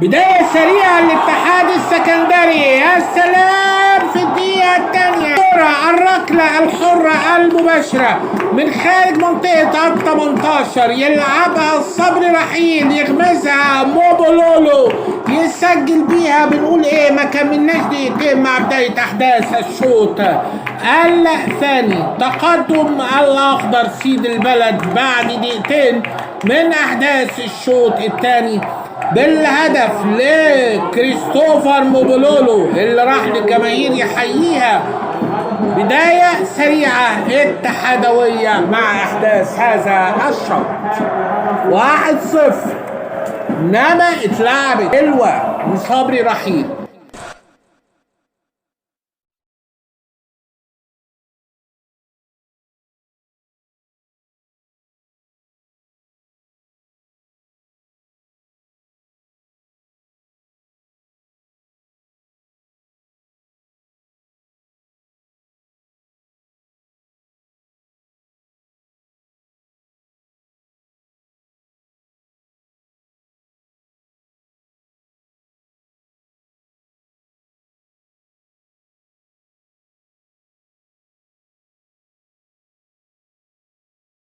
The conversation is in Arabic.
بداية سريعة للاتحاد السكندري. يا سلام في الدقيقة الثانية، كرة الركلة الحرة المباشرة من خارج منطقة ال 18 يلعبها الصبري رحيل، يغمسها موبولولو يسجل بيها. بنقول ايه، ما كملناش دقيقتين مع بداية احداث الشوط الثاني. تقدم الاخضر سيد البلد بعد دقيقتين من احداث الشوط الثاني بالهدف لكريستوفر موبولولو اللي راح للجماهير يحييها. بداية سريعة اتحادوية مع احداث هذا الشوط. 1-0 انما اتلعبت حلوة من صبري رحيل.